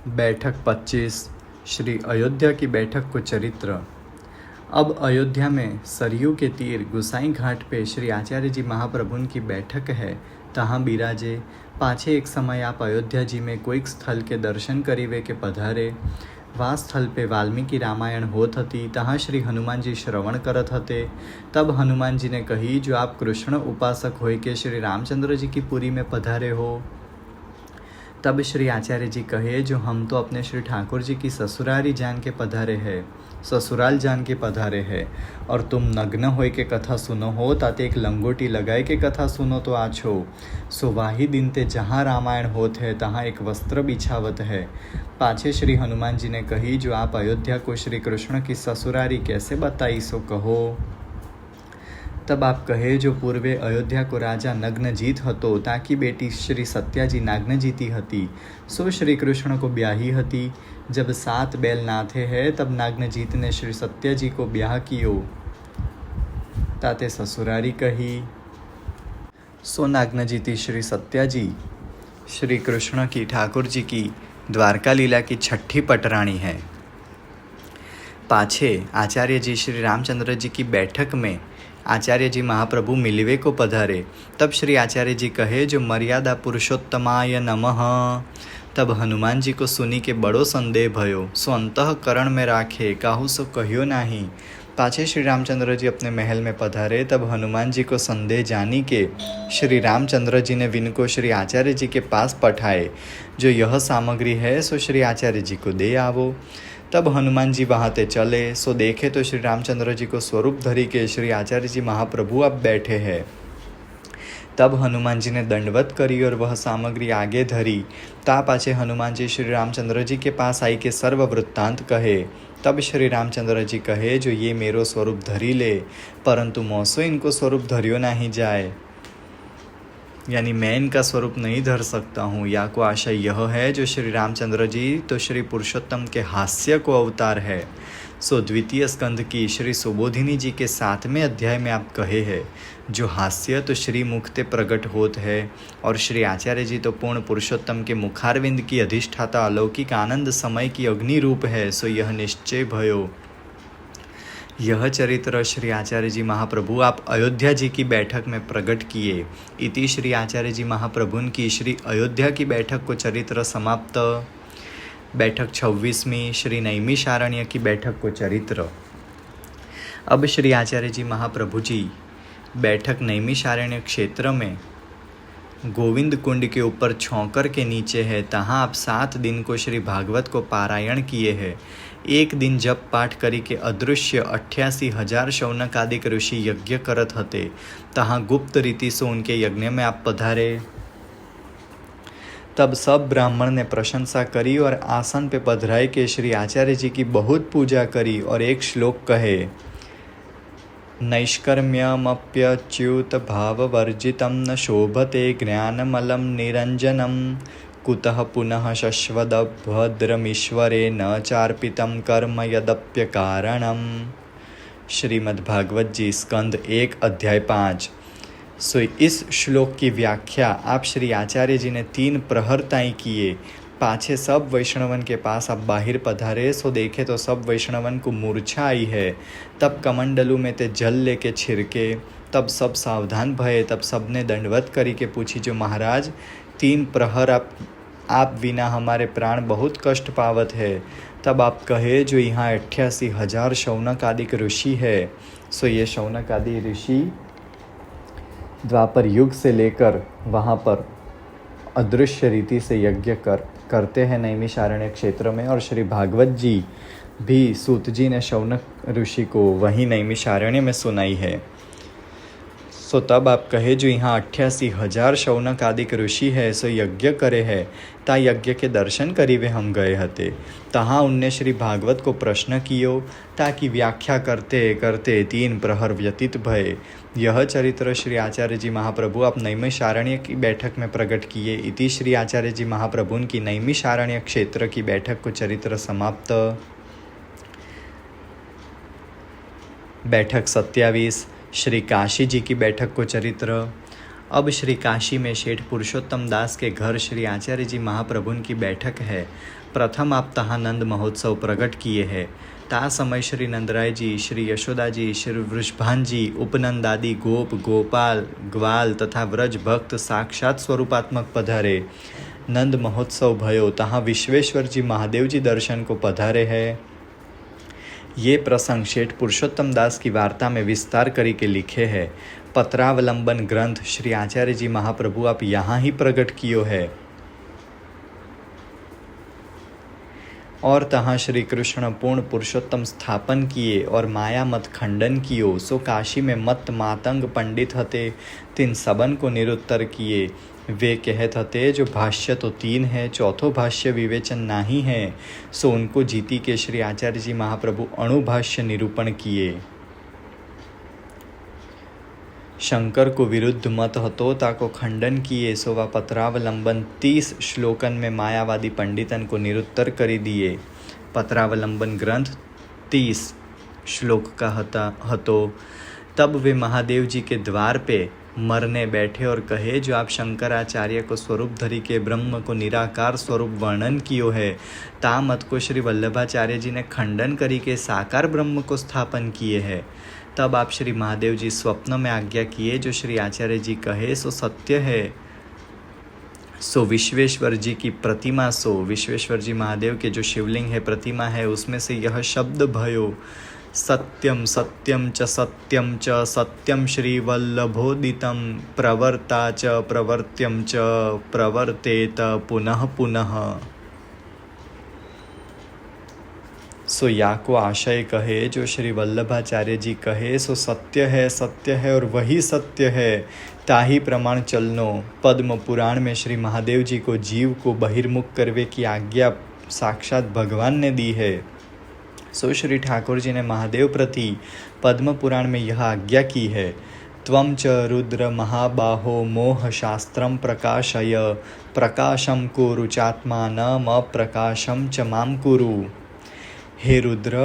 बैठक 25 श्री अयोध्या की बैठक को चरित्र। अब अयोध्या में सरयू के तीर गुसाई घाट पे श्री आचार्य जी महाप्रभुन की बैठक है। तहाँ बिराजे। पाछे एक समय आप अयोध्या जी में कोईक स्थल के दर्शन करीवे के पधारे। वा स्थल पे वाल्मीकि रामायण होत हती। तहाँ श्री हनुमान जी श्रवण करत हते। तब हनुमान जी ने कही, जो आप कृष्ण उपासक होय के श्री रामचंद्र जी की पुरी में पधारे हो। तब श्री आचार्य जी कहे, जो हम तो अपने श्री ठाकुर जी की ससुरारी जान के पधारे है, ससुराल जान के पधारे है, और तुम नग्न होय के कथा सुनो हो, ताते एक लंगोटी लगाए के कथा सुनो तो आछो। सो वाही दिन ते जहाँ रामायण होत है, तहाँ एक वस्त्र बिछावत है। पाछे श्री हनुमान जी ने कही, जो आप अयोध्या को श्री कृष्ण की ससुरारी कैसे बताई, सो कहो। तब आप कहे, जो पूर्वे अयोध्या को राजा नग्न जीत हतो, ताकि बेटी श्री सत्या जी नाग्न जीती हती। सो श्री कृष्ण को ब्याही हती। जब 7 बैल नाथे है, तब नाग्न जीत ने श्री सत्या जी को ब्याह कियो, ताते ससुरारी कही। सो नाग्न जीती श्री सत्या जी श्री कृष्ण की ठाकुर जी की द्वारका लीला की 6ठी पटरानी है। पाछे आचार्य जी श्री रामचंद्र जी की बैठक में आचार्य जी महाप्रभु मिलवे को पधारे। तब श्री आचार्य जी कहे, जो मर्यादा पुरुषोत्तमाय नमः। तब हनुमान जी को सुनी के बड़ो संदेह भयो। सो अंतःकरण में राखे, काहू सो कहियो नाही। पाछे श्री रामचंद्र जी अपने महल में पधारे। तब हनुमान जी को संदेह जानी के श्री रामचंद्र जी ने विनको श्री आचार्य जी के पास पठाए, जो यह सामग्री है सो श्री आचार्य जी को दे आवो। तब हनुमान जी वहाँ ते चले। सो देखे तो श्री रामचंद्र जी को स्वरूप धरी के श्री आचार्य जी महाप्रभु अब बैठे हैं। तब हनुमान जी ने दंडवत करी और वह सामग्री आगे धरी। ता पाछे हनुमान जी श्री रामचंद्र जी के पास आई के सर्व वृत्तांत कहे। तब श्री रामचंद्र जी कहे, जो ये मेरो स्वरूप धरी ले, परंतु मोसो इनको स्वरूप धरियो नहीं जाए, यानी मैं इनका स्वरूप नहीं धर सकता हूँ। या को आशय यह है, जो श्री रामचंद्र जी तो श्री पुरुषोत्तम के हास्य को अवतार है। सो द्वितीय स्कंध की श्री सुबोधिनी जी के 7वें अध्याय में आप कहे हैं, जो हास्य तो श्री मुख ते प्रकट होत है, और श्री आचार्य जी तो पूर्ण पुरुषोत्तम के मुखारविंद की अधिष्ठाता अलौकिक आनंद समय की अग्नि रूप है। सो यह निश्चय भयो। यह चरित्र श्री आचार्य जी महाप्रभु आप अयोध्या जी की बैठक में प्रकट किए। इति श्री आचार्य जी महाप्रभुन की श्री अयोध्या की बैठक को चरित्र समाप्त। बैठक 26वीं श्री नैमिषारण्य की बैठक को चरित्र। अब श्री आचार्य जी महाप्रभु जी बैठक नैमिषारण्य क्षेत्र में गोविंद कुंड के ऊपर छौकर के नीचे है। तहाँ आप 7 दिन को श्री भागवत को पारायण किए हैं। एक दिन जप पाठ करी के अदृश्य 88,000 शौनक आदिक ऋषि यज्ञ करत हते। तहाँ गुप्त रीति से उनके यज्ञ में आप पधारे। तब सब ब्राह्मण ने प्रशंसा करी और आसन पे पधराए के श्री आचार्य जी की बहुत पूजा करी और एक श्लोक कहे, नैष्कर्म्यमप्यच्युत भाववर्जितं न शोभते ज्ञानमलं निरंजनं कुतः पुनः शश्वदभद्रमीश्वरे न चार्पितं कर्म यदप्यकारणम्। श्रीमद्भागवत जी स्कंद 1 अध्याय 5। सो इस श्लोक की व्याख्या आप श्री आचार्य जी ने 3 प्रहर ताई किए। पाछे सब वैष्णवन के पास आप बाहर पधारे। सो देखे तो सब वैष्णवन को मूर्छा आई है। तब कमंडलू में ते जल लेके छिड़के। तब सब सावधान भये। तब सबने दंडवत करी के पूछी, जो महाराज 3 प्रहर आप बिना हमारे प्राण बहुत कष्ट पावत है। तब आप कहे, जो यहाँ 88,000 शौनक आदिक ऋषि है। सो ये शौनक आदि ऋषि द्वापर युग से लेकर वहाँ पर अदृश्य रीति से यज्ञ करते हैं नैमिषारण्य क्षेत्र में। और श्री भागवत जी भी सूत जी ने शौनक ऋषि को वहीं नैमिषारण्य में सुनाई है। सो तब आप कहे, जो यहाँ 88,000 शौनक आदिक ऋषि है, सो यज्ञ करे है। ता यज्ञ के दर्शन करीवे हम गए हते। तहाँ उनने श्री भागवत को प्रश्न कियो, ताकि व्याख्या करते करते 3 प्रहर व्यतीत भये। यह चरित्र श्री आचार्य जी महाप्रभु आप नैमिषारण्य की बैठक में प्रकट किए। इति श्री आचार्य जी महाप्रभुन की नैमिषारण्य क्षेत्र की बैठक को चरित्र समाप्त। बैठक 27 श्री काशी जी की बैठक को चरित्र। अब श्री काशी में शेठ पुरुषोत्तम दास के घर श्री आचार्य जी महाप्रभुन की बैठक है। प्रथम आप तहाँ नंद महोत्सव प्रकट किए हैं। ता समय श्री नंदराय जी, श्री यशोदा जी, श्री वृषभान जी, उपनंद आदि गोप गोपाल ग्वाल तथा व्रज भक्त साक्षात स्वरूपात्मक पधारे। नंद महोत्सव भयो तहाँ विश्वेश्वर जी महादेव जी दर्शन को पधारे है। ये प्रसंग शेठ पुरुषोत्तम दास की वार्ता में विस्तार करी के लिखे है। पत्रावलंबन ग्रंथ श्री आचार्य जी महाप्रभु आप यहाँ ही प्रकट कियो है। और तहाँ श्री कृष्ण पूर्ण पुरुषोत्तम स्थापन किए और माया मत खंडन कियो। सो काशी में मत मातंग पंडित हते, तिन सबन को निरुत्तर किए। वे कहत हते जो भाष्य तो 3 है, चौथो भाष्य विवेचन नाही है। सो उनको जीती के श्री आचार्य जी महाप्रभु अणुभाष्य निरूपण किए। शंकर को विरुद्ध मत हतो ताको खंडन किए। सो व पत्रावलंबन 30 श्लोकन में मायावादी पंडितन को निरुत्तर करी दिए। पत्रावलंबन ग्रंथ 30 श्लोक का हतो। तब वे महादेव जी के द्वार पे मरने बैठे और कहे जो आप शंकराचार्य को स्वरूप धरी के ब्रह्म को निराकार स्वरूप वर्णन कियो है, ता मत को श्री वल्लभाचार्य जी ने खंडन करी के साकार ब्रह्म को स्थापन किए है। तब आप श्री महादेव जी स्वप्न में आज्ञा किए जो श्री आचार्य जी कहे सो सत्य है। सो विश्वेश्वर जी की प्रतिमा, सो विश्वेश्वर जी महादेव के जो शिवलिंग है प्रतिमा है उसमें से यह शब्द भयो सत्यम सत्यम च सत्यम च सत्यम श्री वल्लभोदितम प्रवर्ता च प्रवर्त्यम च प्रवर्तेत पुनः पुनः। सो या को आशय कहे जो श्री वल्लभाचार्य जी कहे सो सत्य है और वही सत्य है, ताही प्रमाण चलनो। पद्म पुराण में श्री महादेव जी को जीव को बहिर्मुख करवे की आज्ञा साक्षात भगवान ने दी है। सो श्री ठाकुर जी ने महादेव प्रति पद्म पुराण में यह आज्ञा की है, त्वं च रुद्र महाबाहो मोह शास्त्रम प्रकाशय प्रकाशम कुरु चात्मानम अप्रकाशम च माम कुरु। हे रुद्र,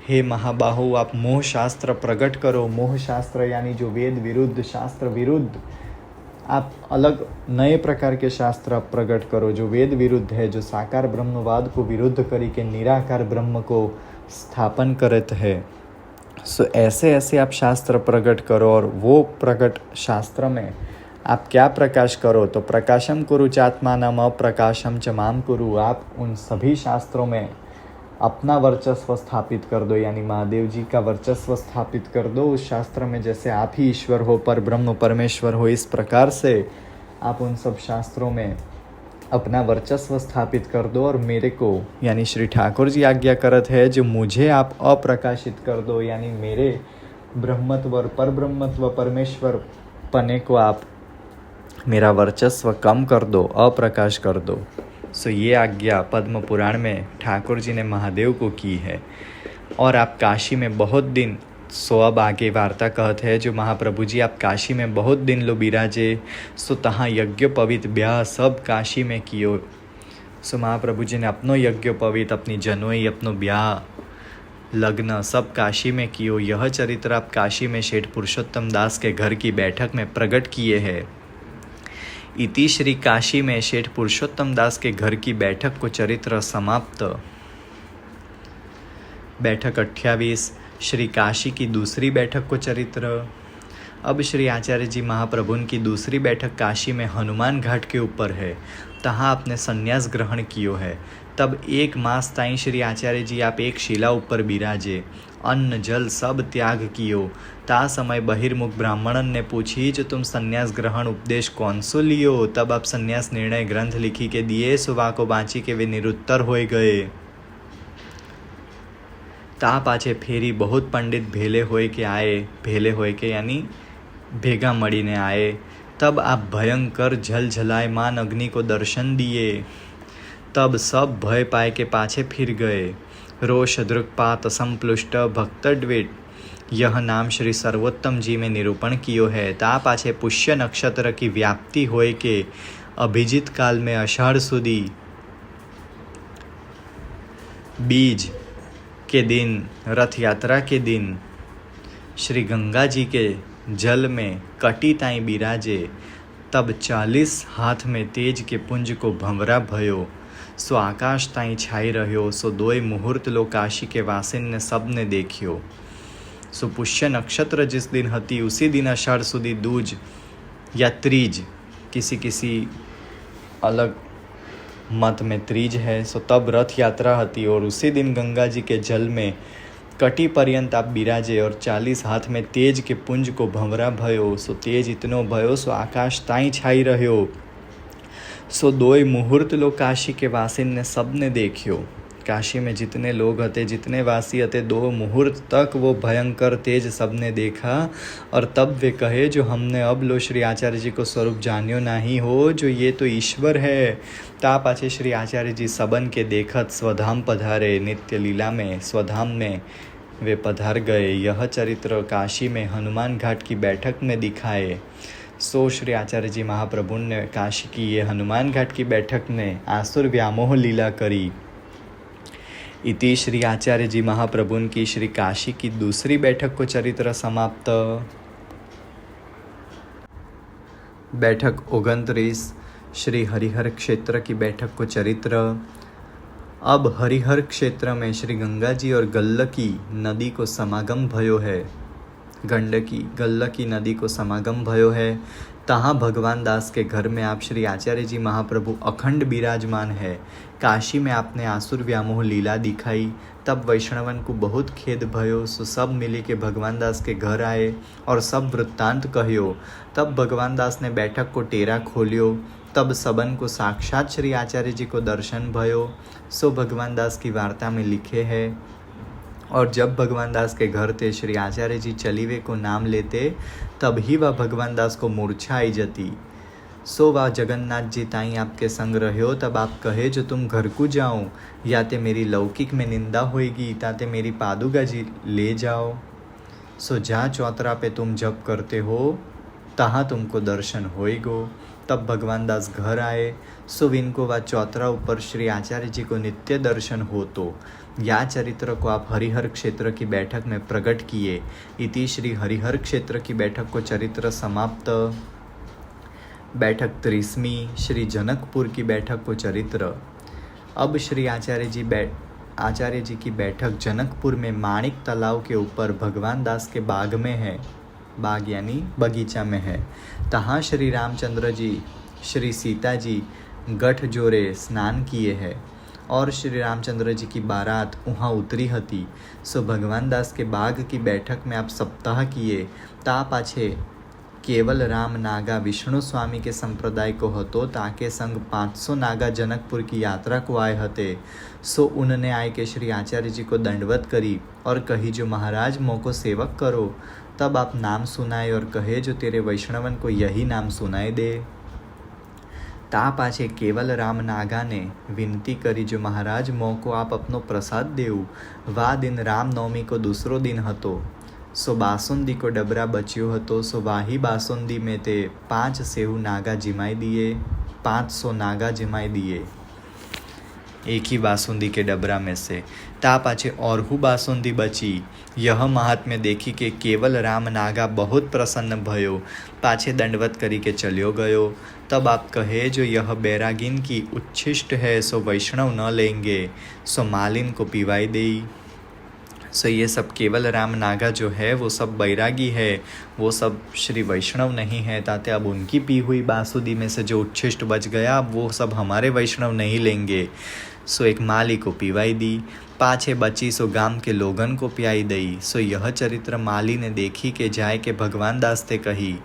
हे महाबाहो, आप मोह शास्त्र प्रकट करो। मोह शास्त्र यानी जो वेद विरुद्ध, शास्त्र विरुद्ध, आप अलग नए प्रकार के शास्त्र प्रकट करो जो वेद विरुद्ध है, जो साकार ब्रह्मवाद को विरुद्ध करी के निराकार ब्रह्म को स्थापन करत है। सो ऐसे आप शास्त्र प्रकट करो। और वो प्रकट शास्त्र में आप क्या प्रकाश करो, तो प्रकाशम कुरु चात्मानम अप्रकाशम च माम कुरु। आप उन सभी शास्त्रों में अपना वर्चस्व स्थापित कर दो, यानी महादेव जी का वर्चस्व स्थापित कर दो उस शास्त्र में। जैसे आप ही ईश्वर हो, पर ब्रह्म परमेश्वर हो, इस प्रकार से आप उन सब शास्त्रों में अपना वर्चस्व स्थापित कर दो। और मेरे को यानी श्री ठाकुर जी आज्ञा करत है जो मुझे आप अप्रकाशित कर दो, यानी मेरे ब्रह्मत्व और पर ब्रह्मत्व परमेश्वर पने को आप मेरा वर्चस्व कम कर दो, अप्रकाश कर दो। सो ये आज्ञा पद्म पुराण में ठाकुर जी ने महादेव को की है। और आप काशी में बहुत दिन, सो अब आगे वार्ता कहते हैं जो महाप्रभु जी आप काशी में बहुत दिन लो बिराजे। सो तहाँ यज्ञ पवित ब्याह सब काशी में कियो। सो महाप्रभु जी ने अपनो यज्ञ पवित, अपनी जनोई, अपनो ब्याह लग्न सब काशी में कियो। यह चरित्र आप काशी में शेठ पुरुषोत्तम दास के घर की बैठक में प्रकट किए हैं। इति श्री काशी में शेठ पुरुषोत्तम दास के घर की बैठक को चरित्र समाप्त। बैठक 28 श्री काशी की दूसरी बैठक को चरित्र। अब श्री आचार्य जी महाप्रभु की दूसरी बैठक काशी में हनुमान घाट के ऊपर है। तहाँ आपने संन्यास ग्रहण कियो है। तब 1 मास ताई श्री आचार्य जी आप एक शिला ऊपर बिराजे, अन्न जल सब त्याग कियो। ता समय बहिर्मुख ब्राह्मणन ने पूछी जो तुम संन्यास ग्रहण उपदेश कौन सो लियो। तब आप संन्यास निर्णय ग्रंथ लिखी के दिए। सुबह को बाँची के वे निरुत्तर होए गए। ता पाछे फेरी बहुत पंडित भेले होए के यानी भेगा मळीने आए। तब आप भयंकर झलझलायमान अग्नि को दर्शन दिए। तब सब भय पाए के पाछे फिर गए। रोष दृक्पात संप्लुष्ट भक्तड्वेट यह नाम श्री सर्वोत्तम जी में निरूपण कियो है। ता पाछे पुष्य नक्षत्र की व्याप्ति होए के अभिजित काल में अषाढ़ सुदी बीज के दिन, रथ यात्रा के दिन श्री गंगा जी के जल में कटी ताई बिराजे। तब 40 हाथ में तेज के पुंज को भंवरा भयो। सो आकाश ताई छाई रह्यो। सो दोय मुहूर्त लो काशी के वासिन ने सबने देखियो। सो पुष्य नक्षत्र जिस दिन हती उसी दिन अषाढ़ सुदी दूज या त्रीज, किसी किसी अलग मत में त्रीज है। सो तब रथ यात्रा हती और उसी दिन गंगा जी के जल में कटी पर्यंत आप बिराजे और 40 हाथ में तेज के पुंज को भंवरा भयो। सो तेज इतनो भयो सो आकाश ताई छाई रह्यो। सो दोय मुहूर्त लो काशी के वासिन ने सबने देखियो। काशी में जितने लोग हते, जितने वासी हते, 2 मुहूर्त तक वो भयंकर तेज सबने देखा। और तब वे कहे जो हमने अब लो श्री आचार्य जी को स्वरूप जान्यो नहीं हो, जो ये तो ईश्वर है। ता पाछे श्री आचार्य जी सबन के देखत स्वधाम पधारे। नित्य लीला में स्वधाम में वे पधार गए। यह चरित्र काशी में हनुमान घाट की बैठक में दिखाए। सो श्री आचार्य जी महाप्रभु ने काशी की ये हनुमान घाट की बैठक में आसुर व्यामोह लीला करी। इति श्री आचार्य जी महाप्रभु की श्री काशी की दूसरी बैठक को चरित्र समाप्त। बैठक 29 श्री हरिहर क्षेत्र की बैठक को चरित्र। अब हरिहर क्षेत्र में श्री गंगा जी और गल्लकी नदी को समागम भयो है। गल्लकी नदी को समागम भयो है। तहाँ भगवान दास के घर में आप श्री आचार्य जी महाप्रभु अखंड विराजमान है। काशी में आपने आसुर व्यामोह लीला दिखाई। तब वैष्णवन को बहुत खेद भयो। सो सब मिली के भगवान दास के घर आए और सब वृत्तांत कहियो। तब भगवान दास ने बैठक को टेरा खोलियो। तब सबन को साक्षात श्री आचार्य जी को दर्शन भयो। सो भगवान दास की वार्ता में लिखे है। और जब भगवान दास के घर थे श्री आचार्य जी चलीवे को नाम लेते, तब ही वह भगवान दास को मूर्छा आई जती। सो वह जगन्नाथ जी ताई आपके संग रह्यो। तब आप कहे जो तुम घर को जाओ, या ते मेरी लौकिक में निंदा होएगी, ताते मेरी पादुका जी ले जाओ। सो जहाँ चौतरा पे तुम जप करते हो, तहाँ तुमको दर्शन होएगो। तब भगवान दास घर आए। सो इनको व चौतरा ऊपर श्री आचार्य जी को नित्य दर्शन हो। तो या चरित्र को आप हरिहर क्षेत्र की बैठक में प्रकट किए। इति श्री हरिहर क्षेत्र की बैठक को चरित्र समाप्त। बैठक 30वीं श्री जनकपुर की बैठक को चरित्र। अब श्री आचार्य जी की बैठक जनकपुर में माणिक तालाब के ऊपर भगवान दास के बाग में है। बाग यानी बगीचा में है। तहाँ श्री रामचंद्र जी श्री सीता जी गठ जोरे स्नान किए हैं और श्री रामचंद्र जी की बारात वहाँ उतरी हती। सो भगवान दास के बाग की बैठक में आप सप्ताह किए। ता पाछे केवल राम नागा विष्णु स्वामी के संप्रदाय को हतो, ताके संग 500 नागा जनकपुर की यात्रा को आए हते। सो उनने आए के श्री आचार्य जी को दंडवत करी और कही जो महाराज मोको सेवक करो। तब आप नाम सुनाए और कहे जो तेरे वैष्णवन को यही नाम सुनाए दे। ता पाछे केवल राम नागा ने विनती करी जो महाराज मोको आप अपनो प्रसाद देऊ। वा दिन राम नवमी को दूसरो दिन हतो। सो बासुंदी को डबरा बच्यो हतो। सो वाही बासुंदी में ते 5 सेहू नागा जिमाई दिए। 500 नागा जिमाई दिए एक ही बासुंदी के डबरा में से। ता पाछे और हु बासुंदी बची। यह महात्म्य देखी के केवल राम नागा बहुत प्रसन्न भयो। पाछे दंडवत करी के चलियो गयो। तब आप कहे जो यह बैरागिन की उच्छिष्ट है, सो वैष्णव न लेंगे, सो मालिन को पिवाई देई। सो ये सब केवल राम नागा जो है वो सब बैरागी है, वो सब श्री वैष्णव नहीं है। ताते अब उनकी पी हुई बांसुरी में से जो उच्छिष्ट बच गया, अब वो सब हमारे वैष्णव नहीं लेंगे। सो एक माली को पिवाई दी। पाछे बची सो गाम के लोगन को पियाई दई। सो यह चरित्र माली ने देखी के जाए के भगवान दास ते कही।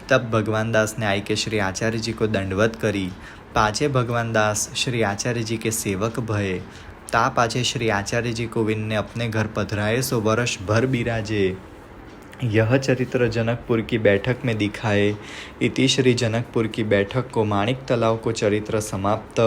तब भगवान दास ने आई के श्री आचार्य जी को दंडवत करी। पाछे भगवान दास श्री आचार्य जी के सेवक भये। ता पाछे श्री आचार्य जी को विन ने अपने घर पधराए, सो वर्ष भर बिराजे। यह चरित्र जनकपुर की बैठक में दिखाए। इति श्री जनकपुर की बैठक को माणिक तालाब को चरित्र समाप्त।